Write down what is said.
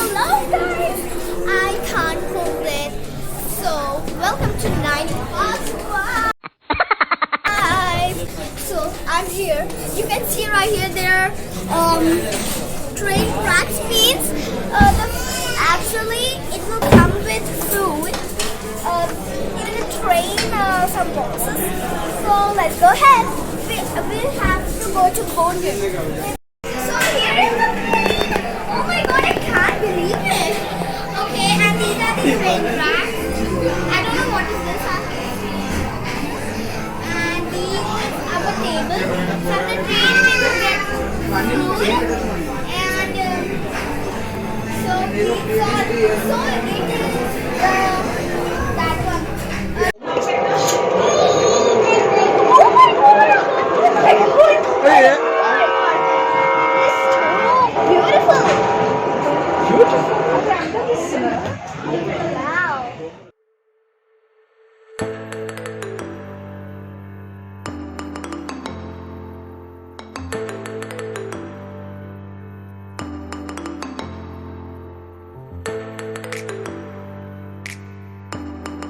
Hello guys! I can't hold it. So welcome to Nainika's Live. So I'm here. You can see right here there train track speeds. Actually it will come with food. Even a train some boxes. So let's go ahead. We have to go to Bondir. So here is the plane. Oh my god, I can't believe it. Okay, and these are the train tracks. I don't know what is this actually. And these is our table. From the train we will get food. And so it is that one. Oh my god! Yeah. Beautiful. Beautiful.